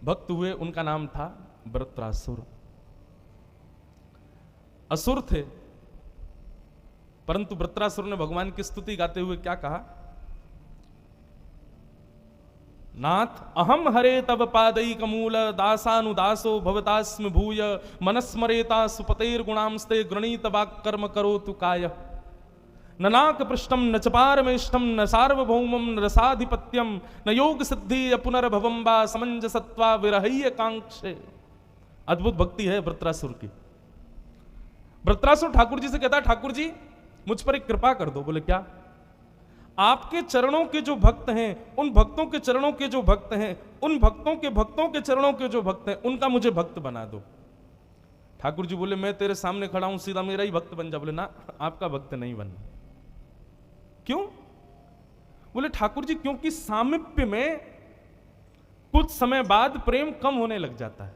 भक्त हुए, उनका नाम था वृत्रासुर। असुर थे, परंतु वृत्रासुर ने भगवान की स्तुति गाते हुए क्या कहा? नाथ अहम हरे तब पादई कमूल दासानुदासो भवतास्म भूय मनस्मरेता सुपतेर गुणांस्ते गृणीत वाक् कर्म करो तु काय ननाक पृष्ठम न चपारमेष्ठम न सार्वभौमम न रसाधिपत्यम न योग सिद्धि पुनर्भवम वा समंजसत्वा विरहय कांक्षे। अद्भुत भक्ति है वृत्रासुर की। वृत्रासुर ठाकुर जी से कहता है, ठाकुर जी मुझ पर एक कृपा कर दो। बोले क्या? आपके चरणों के जो भक्त हैं, उन भक्तों के चरणों के जो भक्त हैं, उन भक्तों के चरणों के जो भक्त हैं, उनका मुझे भक्त बना दो। ठाकुर जी बोले, मैं तेरे सामने खड़ा हूं, सीधा मेरा ही भक्त बन जा। बोले ना, आपका भक्त नहीं बनना। क्यों? बोले ठाकुर जी क्योंकि सामिप्य में कुछ समय बाद प्रेम कम होने लग जाता है।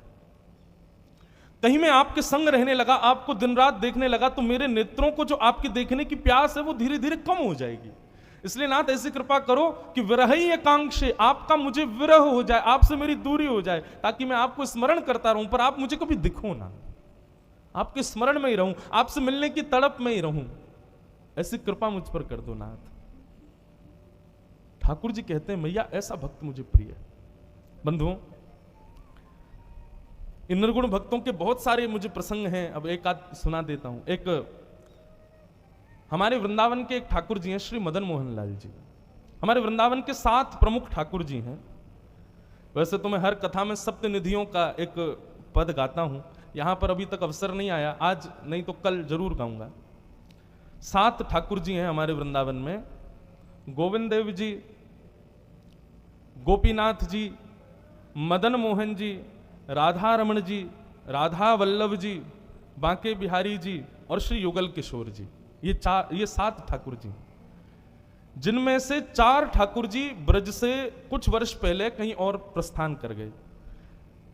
कहीं मैं आपके संग रहने लगा, आपको दिन रात देखने लगा, तो मेरे नेत्रों को जो आपके देखने की प्यास है वो धीरे धीरे कम हो जाएगी। इसलिए नाथ ऐसी कृपा करो कि विरही एकांक्षे, आपका मुझे विरह हो जाए, आपसे मेरी दूरी हो जाए, ताकि मैं आपको स्मरण करता रहूं पर आप मुझे कभी दिखो ना, आपके स्मरण में ही रहूं, आपसे मिलने की तड़प में ही रहूं। ऐसी कृपा मुझ पर कर दो नाथ। ठाकुर जी कहते हैं, मैया ऐसा भक्त मुझे प्रिय है। बंधुओं, इन निर्गुण भक्तों के बहुत सारे मुझे प्रसंग हैं, अब एक आध सुना देता हूं। एक हमारे वृंदावन के एक ठाकुर जी हैं, श्री मदन मोहन लाल जी। हमारे वृंदावन के 7 प्रमुख ठाकुर जी हैं। वैसे तो मैं हर कथा में सप्तनिधियों का एक पद गाता हूं, यहां पर अभी तक अवसर नहीं आया, आज नहीं तो कल जरूर गाऊंगा। 7 ठाकुर जी हैं हमारे वृंदावन में। गोविंद देव जी, गोपीनाथ जी, मदन मोहन जी, राधा रमण जी, राधा वल्लभ जी, बांके बिहारी जी और श्री युगल किशोर जी। ये 7 ठाकुर जी, जिनमें से 4 ठाकुर जी ब्रज से कुछ वर्ष पहले कहीं और प्रस्थान कर गए।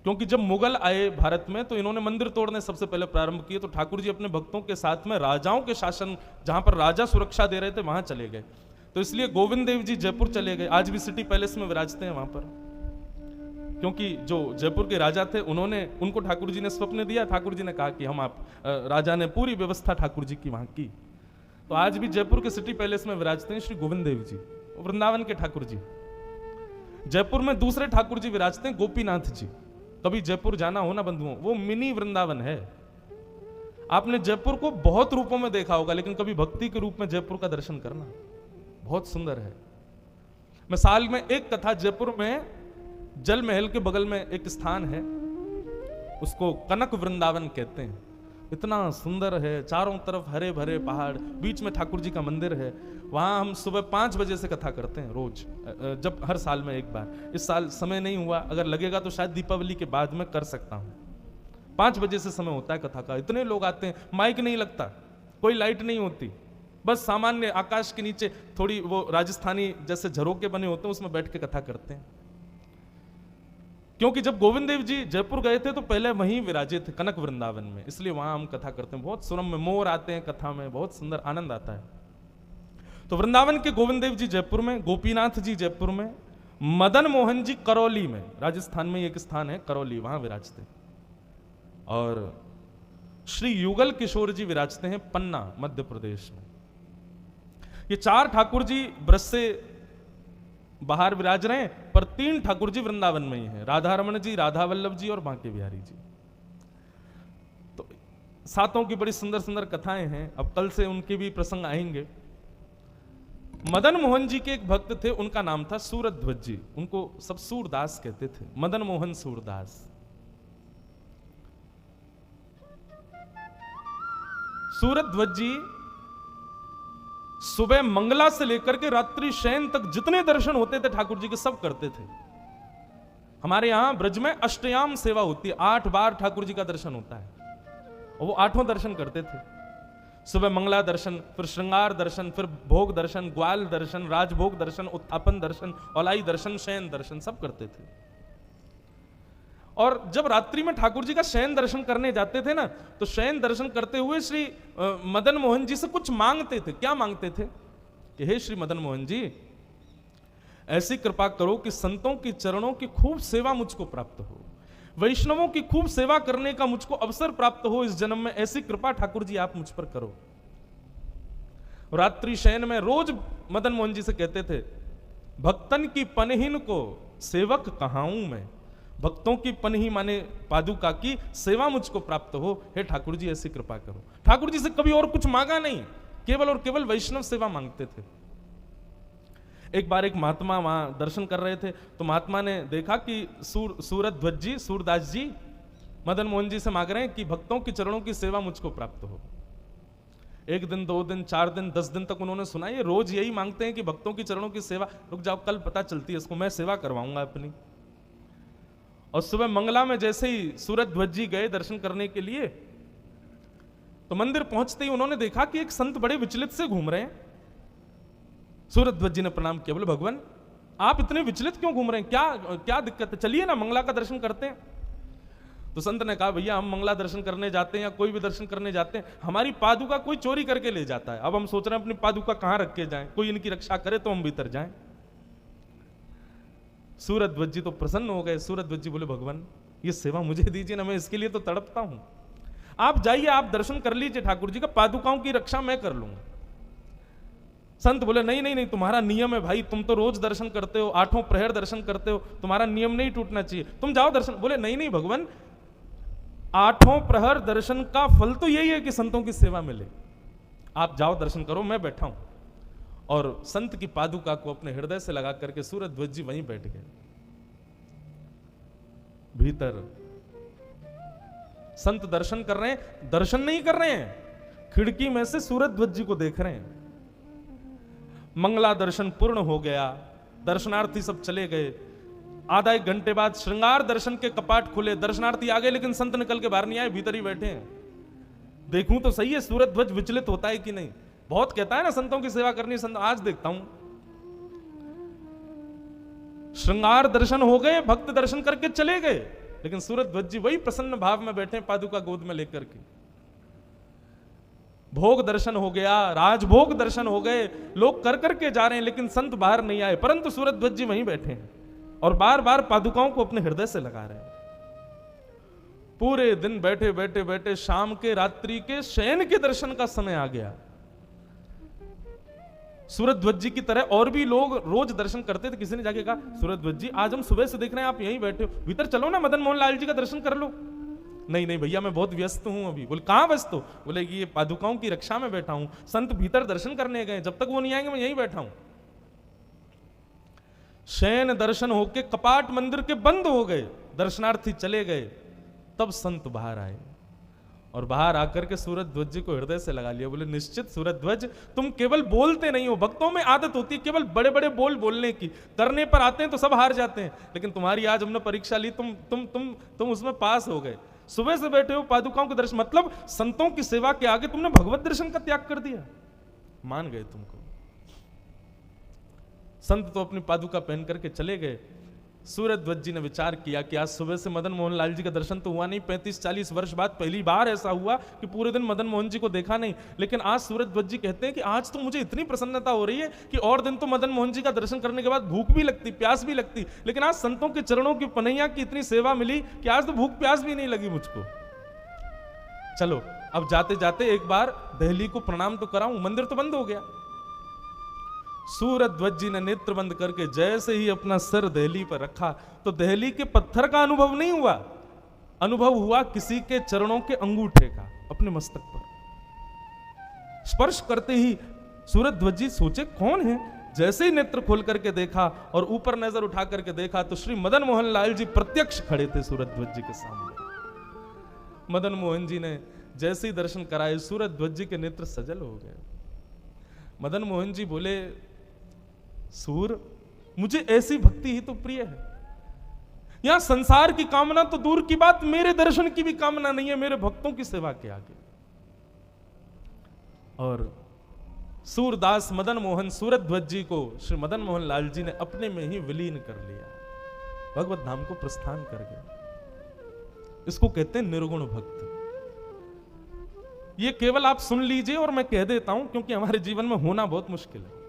क्योंकि जब मुगल आए भारत में तो इन्होंने मंदिर तोड़ने सबसे पहले प्रारंभ किए, तो ठाकुर जी अपने भक्तों के साथ में राजाओं के शासन, जहां पर राजा सुरक्षा दे रहे थे, वहां चले गए। तो इसलिए गोविंद देव जी जयपुर चले गए, आज भी सिटी पैलेस में विराजते हैं वहां पर। क्योंकि जो जयपुर के राजा थे, उनको ठाकुर जी ने स्वप्न दिया, ठाकुर जी ने कहा कि हम राजा ने पूरी व्यवस्था ठाकुर जी की वहां की। तो आज भी जयपुर के सिटी पैलेस में विराजते हैं श्री गोविंद देव जी, वृंदावन के ठाकुर जी। जयपुर में दूसरे ठाकुर जी विराजते हैं, गोपीनाथ जी। कभी जयपुर जाना हो ना बंधुओं, वो मिनी वृंदावन है। आपने जयपुर को बहुत रूपों में देखा होगा, लेकिन कभी भक्ति के रूप में जयपुर का दर्शन करना बहुत सुंदर है। मैं साल में एक कथा, जयपुर में जल महल के बगल में एक स्थान है, उसको कनक वृंदावन कहते हैं। इतना सुंदर है, चारों तरफ हरे भरे पहाड़, बीच में ठाकुर जी का मंदिर है। वहां हम सुबह 5 बजे से कथा करते हैं रोज, जब हर साल में एक बार। इस साल समय नहीं हुआ, अगर लगेगा तो शायद दीपावली के बाद में कर सकता हूं। 5 बजे से समय होता है कथा का। इतने लोग आते हैं, माइक नहीं लगता, कोई लाइट नहीं होती, बस सामान्य आकाश के नीचे थोड़ी वो राजस्थानी जैसे झरोके बने होते हैं, उसमें बैठ के कथा करते हैं। क्योंकि जब गोविंद देव जी जयपुर गए थे तो पहले वहीं विराजे थे, कनक वृंदावन में, इसलिए वहां हम कथा करते हैं। बहुत सुरम्य, मोर आते हैं कथा में, बहुत सुंदर आनंद आता है। तो वृंदावन के गोविंद देव जी जयपुर में, गोपीनाथ जी जयपुर में, मदन मोहन जी करौली में, राजस्थान में एक स्थान है करौली, वहां विराजते। और श्री युगल किशोर जी विराजते हैं पन्ना, मध्य प्रदेश में। ये 4 ठाकुर जी ब्रज से बाहर विराज रहे हैं, पर 3 ठाकुर जी वृंदावन में ही हैं, राधा रमण जी, राधा वल्लभ जी और बांके बिहारी जी। तो 7 की बड़ी सुंदर सुंदर कथाएं हैं, अब कल से उनके भी प्रसंग आएंगे। मदन मोहन जी के एक भक्त थे, उनका नाम था सूरध्वज जी, उनको सब सूरदास कहते थे, मदन मोहन सूरदास। सूरध्वज जी सुबह मंगला से लेकर के रात्रि शयन तक जितने दर्शन होते थे ठाकुर जी के, सब करते थे। हमारे यहां ब्रज में अष्टयाम सेवा होती है, 8 बार ठाकुर जी का दर्शन होता है, और वो 8 दर्शन करते थे। सुबह मंगला दर्शन, फिर श्रृंगार दर्शन, फिर भोग दर्शन, ग्वाल दर्शन, राजभोग दर्शन, उत्थापन दर्शन, औलाई दर्शन, शयन दर्शन, सब करते थे। और जब रात्रि में ठाकुर जी का शयन दर्शन करने जाते थे ना, तो शयन दर्शन करते हुए श्री मदन मोहन जी से कुछ मांगते थे। क्या मांगते थे कि हे श्री मदन मोहन जी, ऐसी कृपा करो कि संतों के चरणों की खूब सेवा मुझको प्राप्त हो। वैष्णवों की खूब सेवा करने का मुझको अवसर प्राप्त हो इस जन्म में, ऐसी कृपा ठाकुर जी आप मुझ पर करो। रात्रि शयन में रोज मदन मोहन जी से कहते थे, भक्तन की पनहीन को सेवक कहाऊं मैं। भक्तों की पनही माने पादुका की सेवा मुझको प्राप्त हो, हे ठाकुर जी ऐसी कृपा करो। ठाकुर जी से कभी और कुछ मांगा नहीं, केवल और केवल वैष्णव सेवा मांगते थे। एक बार एक महात्मा वहां दर्शन कर रहे थे, तो महात्मा ने देखा कि सूरध्वज जी, सूरदास जी मदन मोहन जी से मांग रहे हैं कि भक्तों के चरणों की सेवा मुझको प्राप्त हो। एक दिन, 2 दिन, 4 दिन, 10 दिन तक उन्होंने सुना ये रोज यही मांगते हैं कि भक्तों की चरणों की सेवा। रुक जाओ, कल पता चलती है इसको, मैं सेवा करवाऊंगा अपनी। और सुबह मंगला में जैसे ही सूरध्वज जी गए दर्शन करने के लिए, तो मंदिर पहुंचते ही उन्होंने देखा कि एक संत बड़े विचलित से घूम रहे हैं। सूरध्वज जी ने प्रणाम किया, बोले भगवान आप इतने विचलित क्यों घूम रहे हैं, क्या दिक्कत है, चलिए ना मंगला का दर्शन करते हैं। तो संत ने कहा, भैया हम मंगला दर्शन करने जाते हैं या कोई भी दर्शन करने जाते हैं, हमारी पादुका कोई चोरी करके ले जाता है। अब हम सोच रहे हैं अपनी पादुका कहां रख के जाएं, कोई इनकी रक्षा करे तो हम भीतर जाएं। सूरध्वज जी तो प्रसन्न हो गए। सूरध्वज जी बोले, भगवान ये सेवा मुझे दीजिए ना, मैं इसके लिए तो तड़पता हूं। आप जाइए, आप दर्शन कर लीजिए ठाकुर जी का, पादुकाओं की रक्षा मैं कर लूंगा। संत बोले, नहीं नहीं नहीं, तुम्हारा नियम है भाई, तुम तो रोज दर्शन करते हो, 8 प्रहर दर्शन करते हो, तुम्हारा नियम नहीं टूटना चाहिए, तुम जाओ दर्शन। बोले, नहीं नहीं भगवान, 8 प्रहर दर्शन का फल तो यही है कि संतों की सेवा मिले, आप जाओ दर्शन करो, मैं बैठा हूं। और संत की पादुका को अपने हृदय से लगा करके सूरध्वज जी वहीं बैठ गए। भीतर संत दर्शन कर रहे हैं, दर्शन नहीं कर रहे हैं, खिड़की में से सूरध्वज जी को देख रहे हैं। मंगला दर्शन पूर्ण हो गया, दर्शनार्थी सब चले गए। आधा 1 घंटे बाद श्रृंगार दर्शन के कपाट खुले, दर्शनार्थी आ गए, लेकिन संत निकल के बाहर नहीं आए, भीतर ही बैठे हैं। देखूं तो सही है सूरध्वज विचलित होता है कि नहीं। बहुत कहता है ना संतों की सेवा करनी, संत आज देखता हूं श्रृंगार दर्शन हो गए, भक्त दर्शन करके चले गए, लेकिन सूरध्वज जी वही प्रसन्न भाव में बैठे, पादुका गोद में लेकर के। भोग दर्शन हो गया, राजभोग दर्शन हो गए, लोग कर करके जा रहे हैं, लेकिन संत बाहर नहीं आए, परंतु सूरध्वज जी वहीं बैठे हैं और बार बार पादुकाओं को अपने हृदय से लगा रहे हैं। पूरे दिन बैठे बैठे बैठे शाम के, रात्रि के, शयन के दर्शन का समय आ गया। सूरध्वज जी की तरह और भी लोग रोज दर्शन करते थे। किसी ने जाके कहा, सूरध्वज जी आज हम सुबह से देख रहे हैं आप यहीं बैठे हो, भीतर चलो ना, मदन मोहन लाल जी का दर्शन कर लो। नहीं नहीं भैया मैं बहुत व्यस्त हूं अभी। बोले कहां व्यस्त हो? बोले ये पादुकाओं की रक्षा में बैठा हूं, संत भीतर दर्शन करने गए, जब तक वो नहीं आएंगे मैं यहीं बैठा हूं। शयन दर्शन होके कपाट मंदिर के बंद हो गए, दर्शनार्थी चले गए, तब संत बाहर आए और बाहर आकर के सूरध्वज जी को हृदय से लगा लिया। बोले निश्चित सूरध्वज, तुम केवल बोलते नहीं हो, भक्तों में आदत होती है केवल बड़े बड़े बोलने की, करने पर आते हैं तो सब हार जाते हैं, लेकिन तुम्हारी आज हमने परीक्षा ली, तुम उसमें पास हो गए। सुबह से बैठे हो, पादुकाओं के दर्शन, मतलब संतों की सेवा के आगे तुमने भगवत दर्शन का त्याग कर दिया, मान गए तुमको। संत तो अपनी पादुका पहन करके चले गए। सूरध्वज जी ने विचार किया कि आज सुबह से मदन मोहन लाल जी का दर्शन तो हुआ नहीं, 35-40 वर्ष बाद पहली बार ऐसा हुआ कि पूरे दिन मदन मोहन जी को देखा नहीं, लेकिन आज सूरध्वज जी कहते हैं कि आज तो मुझे इतनी प्रसन्नता हो रही है कि और दिन तो मदन मोहन जी का दर्शन करने के बाद भूख भी लगती, प्यास भी लगती, लेकिन आज संतों के चरणों की पनैया की इतनी सेवा मिली कि आज तो भूख प्यास भी नहीं लगी मुझको। चलो अब जाते जाते एक बार दहली को प्रणाम तो कराऊं, मंदिर तो बंद हो गया। सूरध्वज जी ने नेत्र बंद करके जैसे ही अपना सर दहली पर रखा तो दहली के पत्थर का अनुभव नहीं हुआ, अनुभव हुआ किसी के चरणों के अंगूठे का, अपने मस्तक पर स्पर्श करते ही सूरध्वज जी सोचे कौन है। जैसे ही नेत्र खोल करके देखा और ऊपर नजर उठा करके देखा तो श्री मदन मोहन लाल जी प्रत्यक्ष खड़े थे सूरध्वज जी के सामने। मदन मोहन जी ने जैसे ही दर्शन कराए सूरध्वज जी के नेत्र सजल हो गए। मदन मोहन जी बोले, सूर मुझे ऐसी भक्ति ही तो प्रिय है, यहां संसार की कामना तो दूर की बात, मेरे दर्शन की भी कामना नहीं है मेरे भक्तों की सेवा के आगे। और सूरदास मदन मोहन सूरध्वज जी को श्री मदन मोहन लाल जी ने अपने में ही विलीन कर लिया, भगवत धाम को प्रस्थान कर गया। इसको कहते हैं निर्गुण भक्त। ये केवल आप सुन लीजिए और मैं कह देता हूं क्योंकि हमारे जीवन में होना बहुत मुश्किल है।